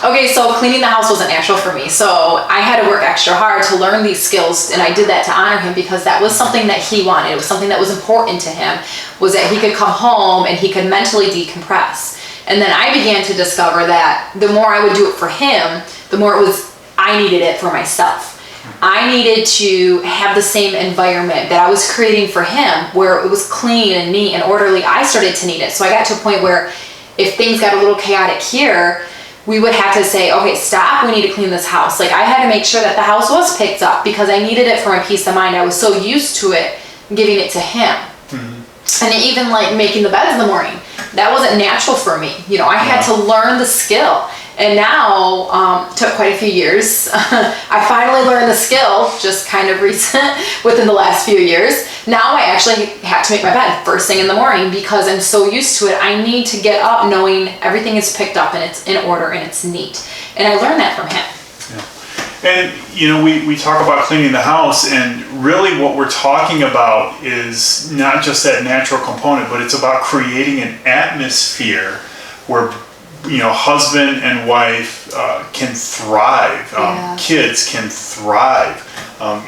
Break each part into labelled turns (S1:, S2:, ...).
S1: Okay, so cleaning the house wasn't natural for me. So I had to work extra hard to learn these skills, and I did that to honor him because that was something that he wanted. It was something that was important to him, was that he could come home and he could mentally decompress. And then I began to discover that the more I would do it for him, the more I needed it for myself. I needed to have the same environment that I was creating for him, where it was clean and neat and orderly. I started to need it. So I got to a point where if things got a little chaotic here, we would have to say, okay, stop, we need to clean this house. Like, I had to make sure that the house was picked up because I needed it for my peace of mind. I was so used to it, giving it to him. Mm-hmm. And even like making the beds in the morning, that wasn't natural for me. You know, I had to learn the skill. And now, took quite a few years. I finally learned the skill, just kind of recent, within the last few years. Now I actually have to make my bed first thing in the morning because I'm so used to it. I need to get up knowing everything is picked up and it's in order and it's neat. And I learned that from him.
S2: Yeah. And, you know, we talk about cleaning the house, and really what we're talking about is not just that natural component, but it's about creating an atmosphere where, you know, husband and wife can thrive. Kids can thrive.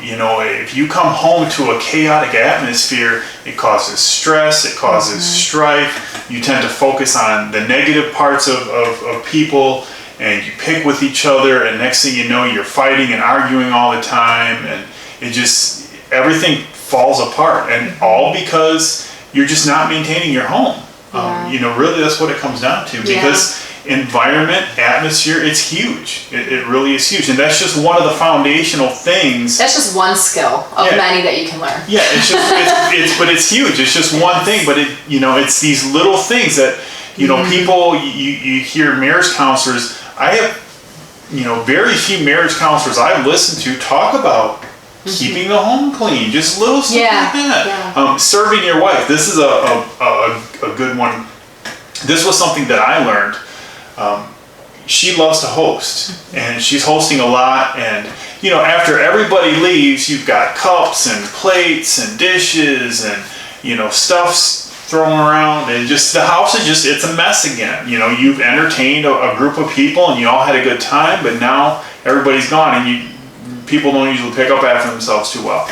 S2: You know, if you come home to a chaotic atmosphere, it causes stress, it causes strife. You tend to focus on the negative parts of people, and you pick with each other, and next thing you know, you're fighting and arguing all the time, and it just, everything falls apart, and all because you're just not maintaining your home. You know, really that's what it comes down to, because environment, atmosphere, it's huge. It really is huge. And that's just one of the foundational things.
S1: That's just one skill of many that you can learn. Yeah,
S2: it's just, but it's huge. It's just one thing, but it, you know, it's these little things that, you know, people, you hear marriage counselors, I have, you know, very few marriage counselors I've listened to talk about keeping the home clean, just little stuff like that. Yeah. Serving your wife. This is a good one. This was something that I learned. She loves to host, and she's hosting a lot, and you know, after everybody leaves, you've got cups and plates and dishes and, you know, stuff's thrown around, and just the house is just, it's a mess again. You know, you've entertained a group of people and you all had a good time, but now everybody's gone, and people don't usually pick up after themselves too well.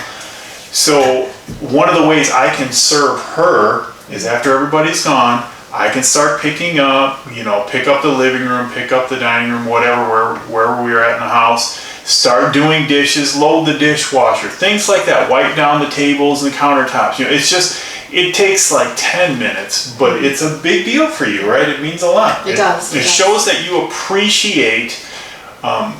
S2: So one of the ways I can serve her is after everybody's gone, I can start picking up, you know, pick up the living room, pick up the dining room, whatever, wherever we're at in the house, start doing dishes, load the dishwasher, things like that, wipe down the tables and the countertops. You know, it's just, it takes like 10 minutes, but it's a big deal for you, right? It means a lot.
S1: It does.
S2: It shows that you appreciate her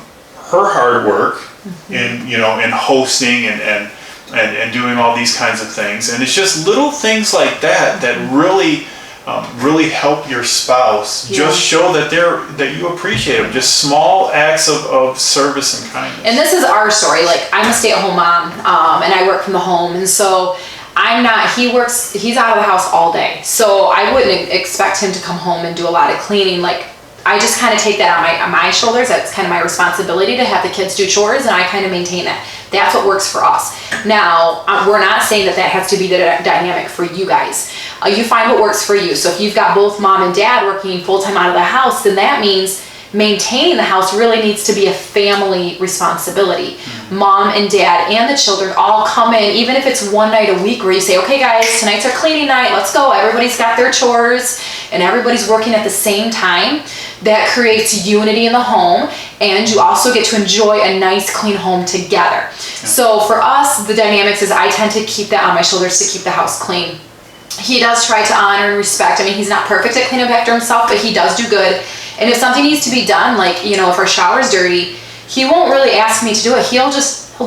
S2: hard work in, you know, in hosting and doing all these kinds of things. And it's just little things like that that really help your spouse. Just show that you appreciate them. Just small acts of service and kindness.
S1: And this is our story. Like, I'm a stay-at-home mom, and I work from the home, and so he's out of the house all day. So I wouldn't expect him to come home and do a lot of cleaning. Like, I just kind of take that on my shoulders. That's kind of my responsibility to have the kids do chores, and I kind of maintain that. That's what works for us. Now, we're not saying that has to be the dynamic for you guys. You find what works for you. So if you've got both mom and dad working full-time out of the house, then that means maintaining the house really needs to be a family responsibility. Mom and dad and the children all come in, even if it's one night a week where you say, okay guys, tonight's our cleaning night, let's go. Everybody's got their chores and everybody's working at the same time. That creates unity in the home, and you also get to enjoy a nice clean home together. So for us, the dynamics is I tend to keep that on my shoulders to keep the house clean. He does try to honor and respect. I mean, he's not perfect at cleaning up after himself, but he does do good. And if something needs to be done, like, you know, if our shower's dirty, he won't really ask me to do it. He'll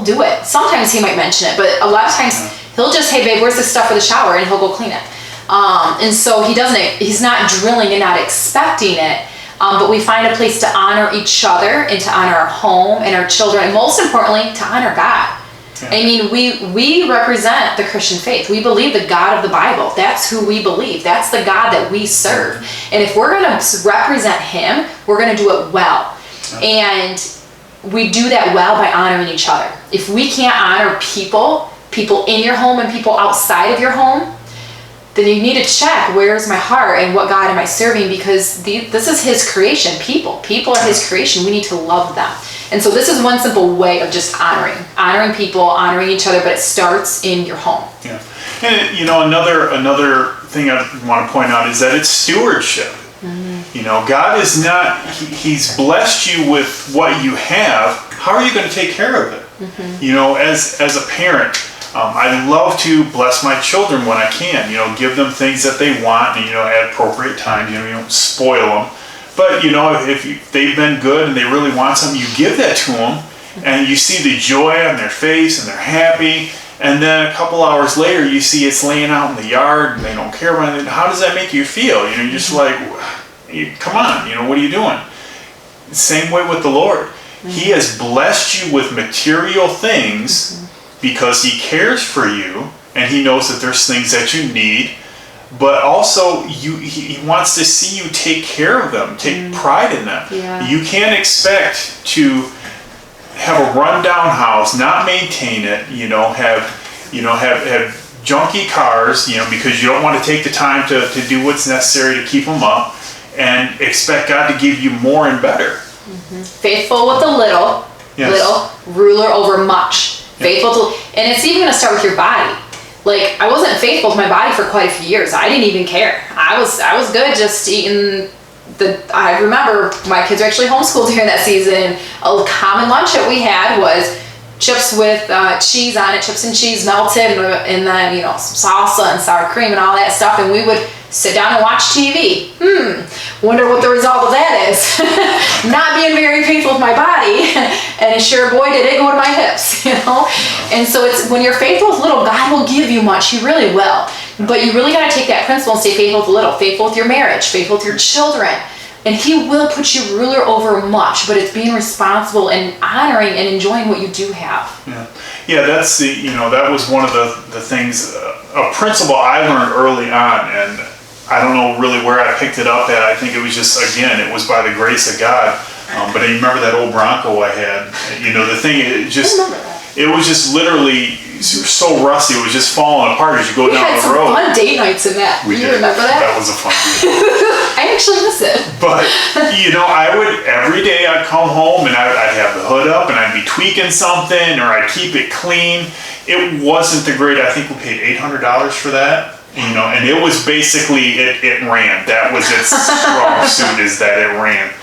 S1: do it. Sometimes he might mention it, but a lot of times he'll just, hey babe, where's the stuff for the shower? And he'll go clean it. And so he's not drilling and not expecting it. But we find a place to honor each other and to honor our home and our children, and most importantly, to honor God. Yeah. I mean, we represent the Christian faith. We believe the God of the Bible. That's who we believe. That's the God that we serve. And if we're going to represent him, we're going to do it well. And we do that well by honoring each other. If we can't honor people in your home and people outside of your home, then you need to check, where's my heart and what God am I serving? Because this is his creation. People are his creation. We need to love them. And so this is one simple way of just honoring people, honoring each other, but it starts in your home.
S2: Yeah. And you know, another thing I want to point out is that it's stewardship. You know, God is not, he's blessed you with what you have. How are you going to take care of it? You know, as a parent, I love to bless my children when I can, you know, give them things that they want, and, you know, at appropriate times, you know, you don't spoil them. But, you know, if they've been good and they really want something, you give that to them, and you see the joy on their face, and they're happy. And then a couple hours later, you see it's laying out in the yard, and they don't care about it. How does that make you feel? You know, you're just like, come on, you know, what are you doing? Same way with the Lord. He has blessed you with material things because he cares for you, and he knows that there's things that you need. But also, he wants to see you take care of them, take pride in them.
S1: Yeah.
S2: You can't expect to have a rundown house, not maintain it, you know, have junky cars, you know, because you don't want to take the time to do what's necessary to keep them up, and expect God to give you more and better.
S1: Faithful with the little, ruler over much. Faithful to, and it's even going to start with your body. Like, I wasn't faithful to my body for quite a few years. I didn't even care. I was good just eating I remember my kids were actually homeschooled during that season. A common lunch that we had was chips with cheese on it, chips and cheese melted, and then, you know, some salsa and sour cream and all that stuff. And we would sit down and watch TV. Wonder what the result of that is. Not being very faithful with my body, and sure boy did it go to my hips, you know. And so it's when you're faithful with little, God will give you much. He really will. But you really got to take that principle and stay faithful with little, faithful with your marriage, faithful with your children. And he will put you ruler over much, but it's being responsible and honoring and enjoying what you do have.
S2: Yeah, that's that was one of the things, a principle I learned early on, and I don't know really where I picked it up at. I think it was just, again, it was by the grace of God. But I remember that old Bronco I had. You know, the thing, it was just literally so rusty, it was just falling apart as you go down the road.
S1: We had some fun date nights in that.
S2: We did.
S1: Remember that?
S2: That was a fun date.
S1: I actually miss it.
S2: But, you know, every day I'd come home and I'd have the hood up and I'd be tweaking something, or I'd keep it clean. It wasn't the great, I think we paid $800 for that. You know, and it was basically, it ran. That was its strong suit, is that it ran.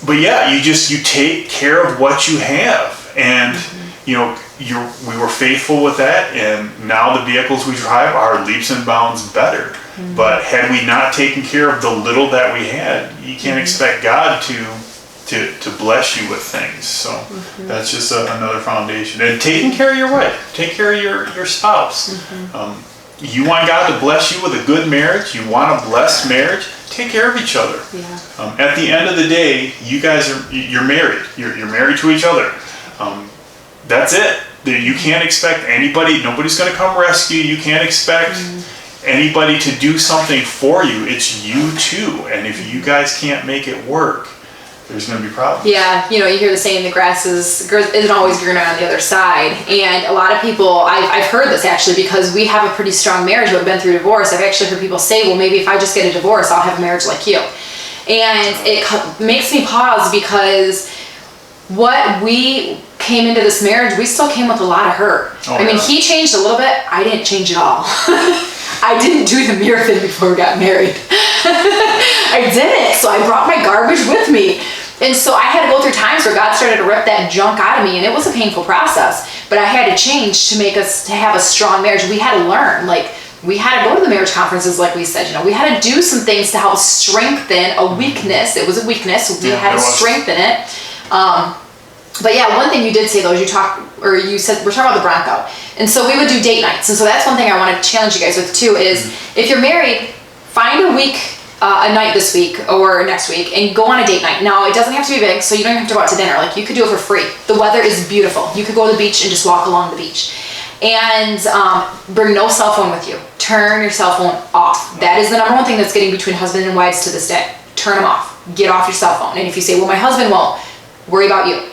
S2: But yeah, you take care of what you have. And, you know, we were faithful with that, and now the vehicles we drive are leaps and bounds better. But had we not taken care of the little that we had, you can't expect God to bless you with things. So that's just another foundation. And taking care of your wife, take care of your spouse. You want God to bless you with a good marriage, you want a blessed marriage, take care of each other. At the end of the day, you guys you're married. You're married to each other. That's it. You can't expect anybody, nobody's going to come rescue you. You can't expect anybody to do something for you. It's you too. And if you guys can't make it work, there's going to be problems. Yeah,
S1: you know, you hear the saying, the grass isn't always greener on the other side. And a lot of people, I've heard this actually, because we have a pretty strong marriage, but we've been through divorce. I've actually heard people say, well, maybe if I just get a divorce, I'll have a marriage like you. And it makes me pause, because what we came into this marriage, we still came with a lot of hurt. I mean, he changed a little bit. I didn't change at all. I didn't do the mirror thing before we got married. I didn't. So I brought my garbage with me. And so I had to go through times where God started to rip that junk out of me, and it was a painful process. But I had to change to have a strong marriage. We had to learn. Like, we had to go to the marriage conferences, like we said. You know, we had to do some things to help strengthen a weakness. It was a weakness. So we had to strengthen it. But yeah, one thing you did say though is you said we're talking about the Bronco, and so we would do date nights, and so that's one thing I want to challenge you guys with too. Is if you're married, find a night this week or next week and go on a date night. Now, it doesn't have to be big, so you don't even have to go out to dinner. Like, you could do it for free. The weather is beautiful. You could go to the beach and just walk along the beach. And bring no cell phone with you. Turn your cell phone off. That is the number one thing that's getting between husband and wives to this day. Turn them off. Get off your cell phone. And if you say, well, my husband won't, worry about you.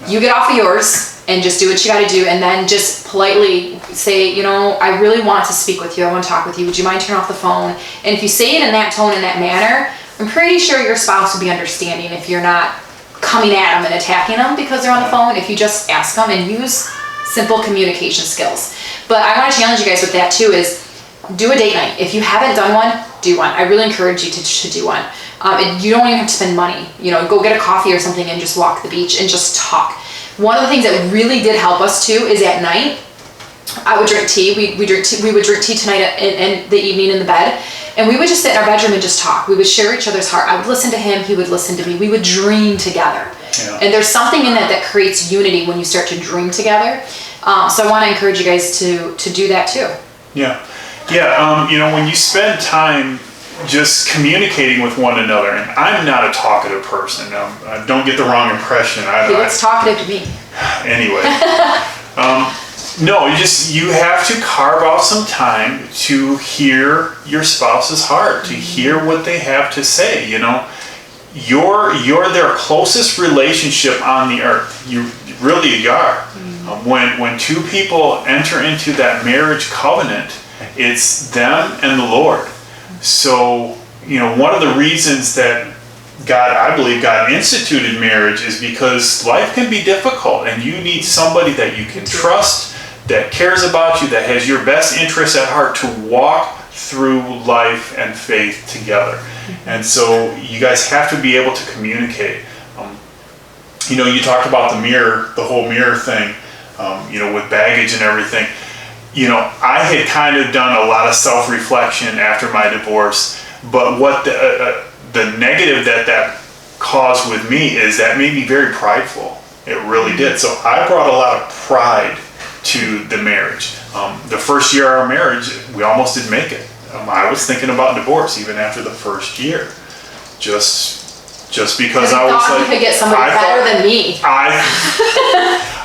S1: You get off of yours, and just do what you got to do, and then just politely say, you know, I really want to speak with you. I want to talk with you. Would you mind turning off the phone? And if you say it in that tone, in that manner, I'm pretty sure your spouse will be understanding if you're not coming at them and attacking them because they're on the phone. If you just ask them and use simple communication skills. But I want to challenge you guys with that too, is do a date night. If you haven't done one, do one. I really encourage you to do one. You don't even have to spend money. You know, go get a coffee or something and just walk the beach and just talk. One of the things that really did help us too is at night, I would drink tea. We would drink tea tonight in the evening in the bed, and we would just sit in our bedroom and just talk. We would share each other's heart. I would listen to him. He would listen to me. We would dream together. Yeah. And there's something in that creates unity when you start to dream together. So I want to encourage you guys to do that too.
S2: Yeah. You know, when you spend time just communicating with one another, and I'm not a talkative person. Don't get the wrong impression.
S1: He looks talkative to me.
S2: Anyway. No, you have to carve out some time to hear your spouse's heart, to hear what they have to say. You know, you're their closest relationship on the earth. You really are. When two people enter into that marriage covenant, it's them and the Lord. So, you know, one of the reasons that I believe God instituted marriage is because life can be difficult, and you need somebody that you can trust, that cares about you, that has your best interests at heart, to walk through life and faith together. And so you guys have to be able to communicate. You know, you talked about the whole mirror thing, you know, with baggage and everything. You know, I had kind of done a lot of self-reflection after my divorce, but what the negative that caused with me is that made me very prideful. It really did. So I brought a lot of pride to the marriage. The first year of our marriage, we almost didn't make it. I was thinking about divorce even after the first year, just because I was like,
S1: you could get somebody better than me.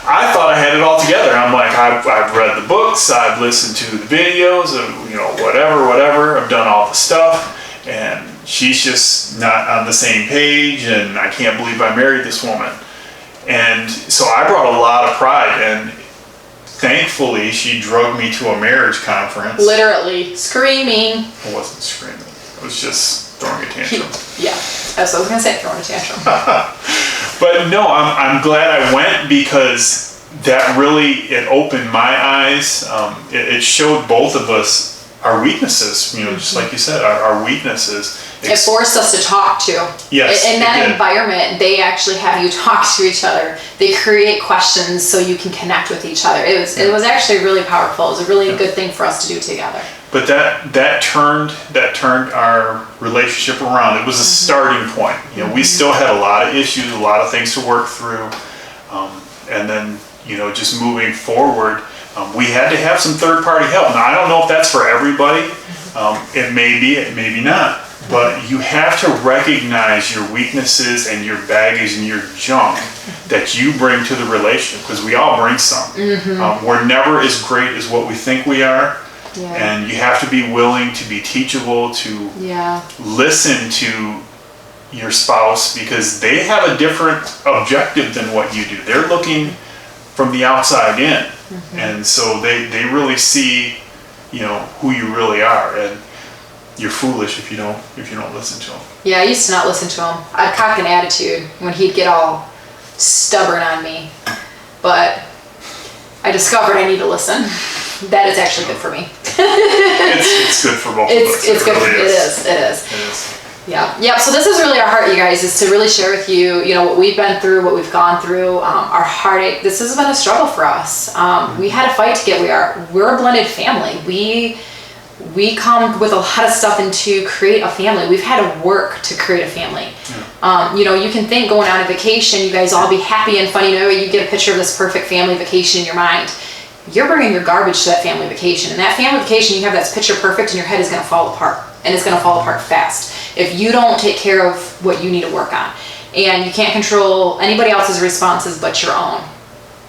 S2: I thought I had it all together. I'm like, I've read the books, I've listened to the videos, of, you know, whatever. I've done all the stuff, and she's just not on the same page, and I can't believe I married this woman. And so I brought a lot of pride, and thankfully she drugged me to a marriage conference. Literally screaming. I wasn't screaming. I was just throwing a tantrum.
S1: Yeah, that's what I was gonna say, throwing a tantrum.
S2: But no, I'm glad I went, because that it opened my eyes. It showed both of us our weaknesses, you know, just like you said, our weaknesses.
S1: It forced us to talk too.
S2: Yes.
S1: In that environment, they actually have you talk to each other. They create questions so you can connect with each other. It was actually really powerful. It was a really good thing for us to do together.
S2: But that turned our relationship around. It was a starting point. You know, we still had a lot of issues, a lot of things to work through, and then, you know, just moving forward, we had to have some third-party help. Now, I don't know if that's for everybody. It may be, it may be not. But you have to recognize your weaknesses and your baggage and your junk that you bring to the relationship, because we all bring some. We're never as great as what we think we are. Yeah. And you have to be willing to be teachable, to listen to your spouse, because they have a different objective than what you do. They're looking from the outside in. And so they really see, you know, who you really are. And you're foolish if you don't listen to him. Yeah,
S1: I used to not listen to him. I'd cock an attitude when he'd get all stubborn on me. But I discovered I need to listen. That is actually good for me.
S2: It's good for both of us.
S1: It's good. It is. Yeah. So this is really our heart, you guys, is to really share with you, you know, what we've been through, what we've gone through, our heartache. This has been a struggle for us. We had to fight to get where we are. We're a blended family. We come with a lot of stuff to create a family. We've had to work to create a family. You know, you can think going on a vacation, you guys all be happy and funny. You know, you get a picture of this perfect family vacation in your mind. You're bringing your garbage to that family vacation. And that family vacation you have that's picture perfect, and your head is going to fall apart. And it's going to fall apart fast if you don't take care of what you need to work on. And you can't control anybody else's responses but your own.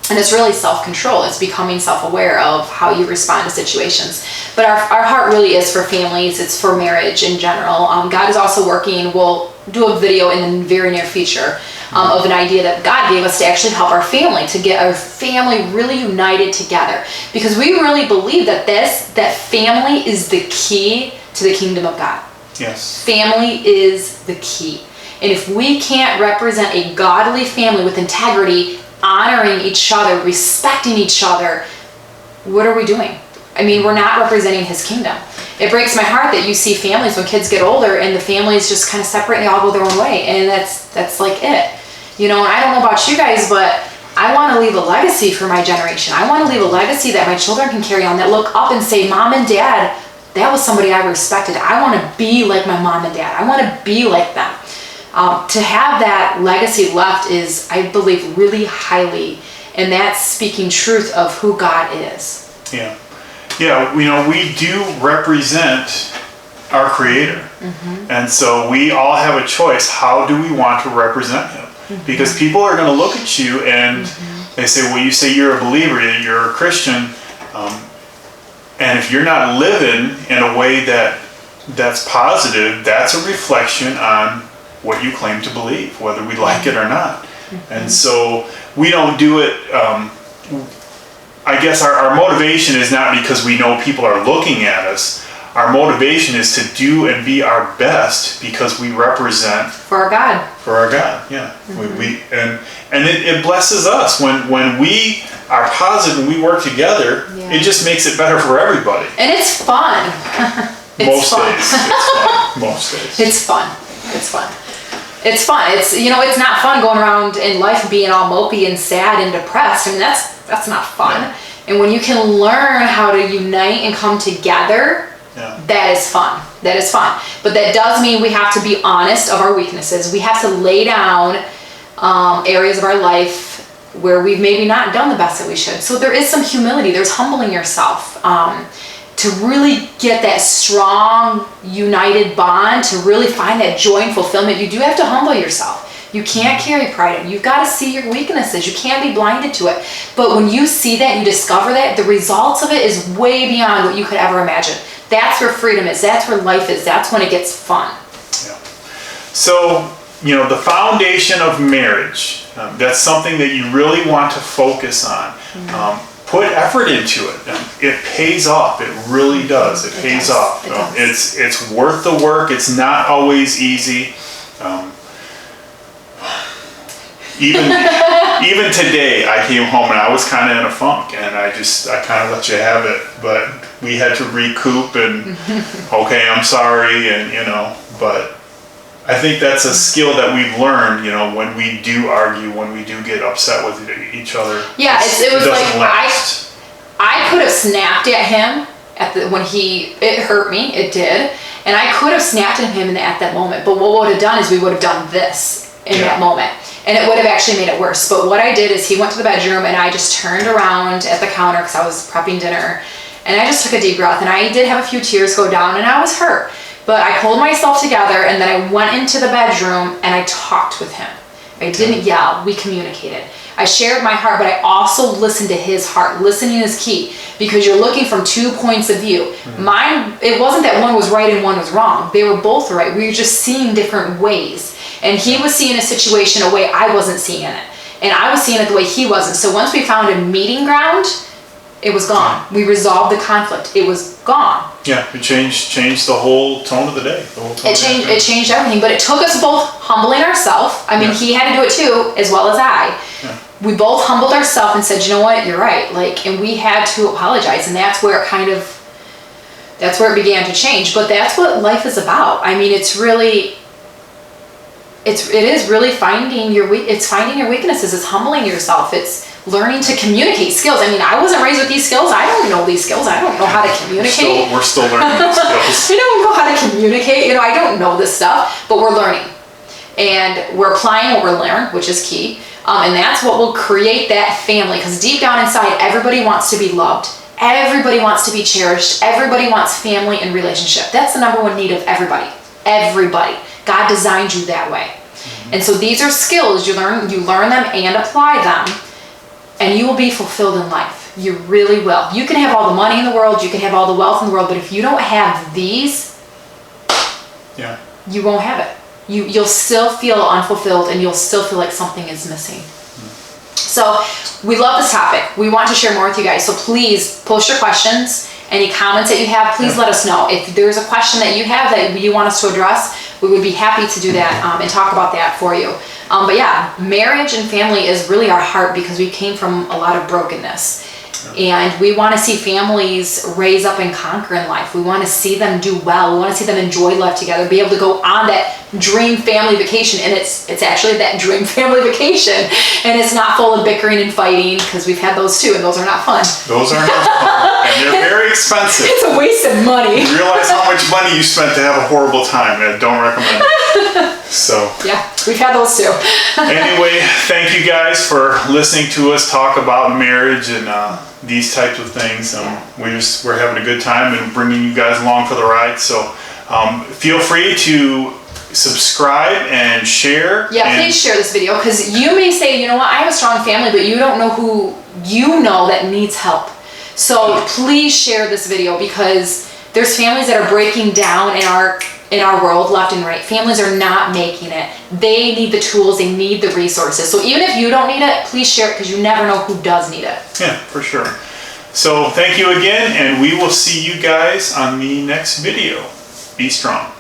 S1: And it's really self-control. It's becoming self-aware of how you respond to situations. But our heart really is for families. It's for marriage in general. God is also working. We'll do a video in the very near future of an idea that God gave us to actually help our family, to get our family really united together. Because we really believe that family is the key to the kingdom of God.
S2: Yes.
S1: Family is the key. And if we can't represent a godly family with integrity, honoring each other, respecting each other, what are we doing? I mean, we're not representing his kingdom. It breaks my heart that you see families when kids get older and the families just kind of separate and they all go their own way. And that's like it. You know, and I don't know about you guys, but I want to leave a legacy for my generation. I want to leave a legacy that my children can carry on, that look up and say, Mom and Dad, that was somebody I respected. I want to be like my mom and dad. I want to be like them. To have that legacy left is, I believe, really highly, and that's speaking truth of who God is.
S2: Yeah. Yeah, you know, we do represent our Creator. And so we all have a choice. How do we want to represent him? Because people are going to look at you and they say, well, you say you're a believer, you're a Christian, and if you're not living in a way that's positive, that's a reflection on what you claim to believe, whether we like it or not. And so we don't do it. I guess our motivation is not because we know people are looking at us. Our motivation is to do and be our best because we represent
S1: for our God.
S2: For our God, yeah. And it blesses us when we are positive and we work together. Yeah. It just makes it better for everybody.
S1: And it's fun.
S2: Most days, it's fun. Most days.
S1: It's fun. It's fun. It's fun. It's, you know, it's not fun going around in life being all mopey and sad and depressed. I mean, that's not fun. Yeah. And when you can learn how to unite and come together, that is fun. That is fun. But that does mean we have to be honest of our weaknesses. We have to lay down areas of our life where we've maybe not done the best that we should. So there is some humility. There's humbling yourself. To really get that strong, united bond, to really find that joy and fulfillment, you do have to humble yourself. You can't carry pride in. You've got to see your weaknesses. You can't be blinded to it. But when you see that and you discover that, the results of it is way beyond what you could ever imagine. That's where freedom is. That's where life is. That's when it gets fun.
S2: Yeah. So, you know, the foundation of marriage, that's something that you really want to focus on. Put effort into it. It pays off. It really does. It pays off. It's worth the work. It's not always easy. Even today, I came home and I was kind of in a funk, and I kind of let you have it. But we had to recoup and okay, I'm sorry, and you know. But I think that's a skill that we've learned, you know, when we do argue, when we do get upset with each other.
S1: Yeah, it was like last. I could have snapped at him when it hurt me, it did, and I could have snapped at him at that moment. But what we would have done is we would have done this in that moment, and it would have actually made it worse. But what I did is he went to the bedroom, and I just turned around at the counter because I was prepping dinner, and I just took a deep breath, and I did have a few tears go down, and I was hurt. But I pulled myself together, and then I went into the bedroom and I talked with him. I didn't yell, we communicated. I shared my heart, but I also listened to his heart. Listening is key because you're looking from 2 points of view. Mine, it wasn't that one was right and one was wrong. They were both right. We were just seeing different ways. And he was seeing a situation a way I wasn't seeing it. And I was seeing it the way he wasn't. So once we found a meeting ground, it was gone. We resolved the conflict. It was gone.
S2: Yeah, it changed the whole tone of the day.
S1: It changed everything, but it took us both humbling ourselves. I mean, he had to do it too, as well as I. Yeah. We both humbled ourselves and said, you know what, you're right. And we had to apologize, and that's where it began to change. But that's what life is about. I mean, it is really finding your weaknesses. It's humbling yourself. It's learning to communicate skills. I mean, I wasn't raised with these skills. I don't know these skills. I don't know how to communicate.
S2: We're still learning these skills.
S1: I don't know how to communicate. You know, I don't know this stuff, but we're learning. And we're applying what we're learning, which is key. And that's what will create that family. Because deep down inside, everybody wants to be loved. Everybody wants to be cherished. Everybody wants family and relationship. That's the number one need of everybody. Everybody. God designed you that way. And so these are skills. You learn them and apply them. And you will be fulfilled in life. You really will. You can have all the money in the world, you can have all the wealth in the world, but if you don't have these, you won't have it. you'll still feel unfulfilled and you'll still feel like something is missing. So we love this topic. We want to share more with you guys. So please post your questions. Any comments that you have, please let us know. If there's a question that you have that you want us to address, we would be happy to do that and talk about that for you. But yeah, marriage and family is really our heart because we came from a lot of brokenness. And we want to see families raise up and conquer in life. We want to see them do well. We want to see them enjoy life together, be able to go on that dream family vacation. And it's actually that dream family vacation. And it's not full of bickering and fighting, because we've had those too, and those are not fun.
S2: Those are not fun. And they're very expensive.
S1: It's a waste of money.
S2: You realize how much money you spent to have a horrible time. I don't recommend it. So
S1: yeah, we've had those too.
S2: Anyway, thank you guys for listening to us talk about marriage and these types of things. We're having a good time and bringing you guys along for the ride. So feel free to subscribe and share.
S1: Yeah, please share this video, because you may say, you know what, I have a strong family, but you don't know who you know that needs help. So please share this video, because there's families that are breaking down in our world left and right. Families are not making it. They need the tools, they need the resources. So even if you don't need it, please share it, because you never know who does need it.
S2: Yeah, for sure. So thank you again, and we will see you guys on the next video. Be strong.